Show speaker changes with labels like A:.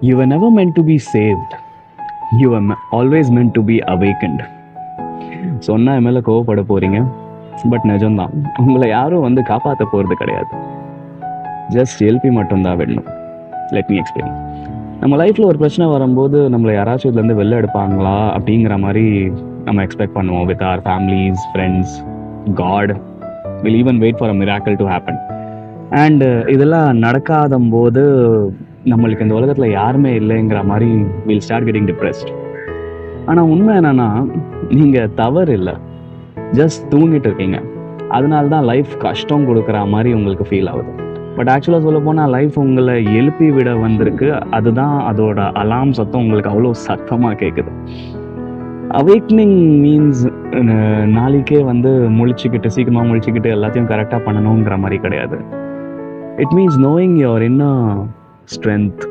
A: You were never meant to be saved. You were always meant to be awakened. சொன்னா என் மேலே கோவப்பட போறீங்க, but நிஜம்தான். உங்களை யாரும் வந்து காப்பாற்ற போகிறது கிடையாது. ஜஸ்ட் எல்பி மட்டும்தான் வேணும். Let me explain. நம்ம லைஃப்பில் ஒரு பிரச்சனை வரும்போது நம்மளை யாராச்சும் இதுலேருந்து வெளில எடுப்பாங்களா அப்படிங்கிற மாதிரி நம்ம எக்ஸ்பெக்ட் பண்ணுவோம். With our families, friends, God will even wait for a miracle to happen. And இதெல்லாம் நடக்காத போது நம்மளுக்கு இந்த உலகத்தில் யாருமே இல்லைங்கிற மாதிரி வில் ஸ்டார்ட் கெட்டிங் டிப்ரெஸ்ட். ஆனால் உண்மை என்னன்னா, நீங்கள் தவறு இல்லை, ஜஸ்ட் தூங்கிட்டு இருக்கீங்க. அதனால தான் லைஃப் கஷ்டம் கொடுக்குற மாதிரி உங்களுக்கு ஃபீல் ஆகுது. பட் ஆக்சுவலாக சொல்ல போனால் லைஃப் உங்களை எழுப்பி விட வந்திருக்கு. அதுதான் அதோட அலாம் சத்தம் உங்களுக்கு அவ்வளோ சத்தமாக கேட்குது. அவேக்னிங் மீன்ஸ் நாளைக்கே வந்து முழிச்சுக்கிட்டு சீக்கிரமாக முழிச்சுக்கிட்டு எல்லாத்தையும் கரெக்டாக பண்ணணுங்கிற மாதிரி கிடையாது. It means knowing your inner strength,